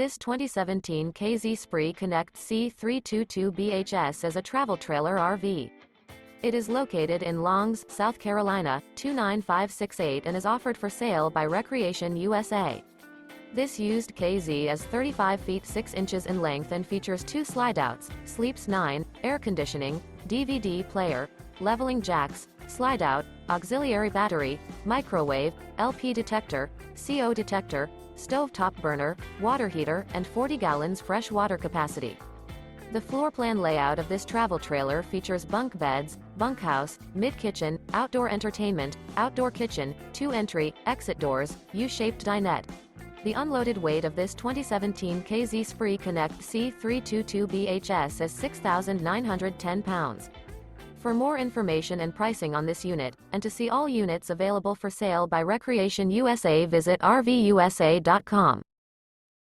This 2017 K-Z Spree Connect C322BHS is a travel trailer RV. It is located in Longs, South Carolina, 29568 and is offered for sale by Recreation USA. This used K-Z is 35 feet 6 inches in length and features 2 slideouts, sleeps 9, air conditioning, DVD player, leveling jacks, slideout, auxiliary battery, microwave, LP detector, CO detector, stovetop burner, water heater, and 40 gallons fresh water capacity. The floor plan layout of this travel trailer features bunk beds, bunkhouse, mid-kitchen, outdoor entertainment, outdoor kitchen, 2 entry, exit doors, U-shaped dinette. The unloaded weight of this 2017 K-Z Spree Connect C322BHS is 6,910 pounds. For more information and pricing on this unit, and to see all units available for sale by Recreation USA, visit RVUSA.com.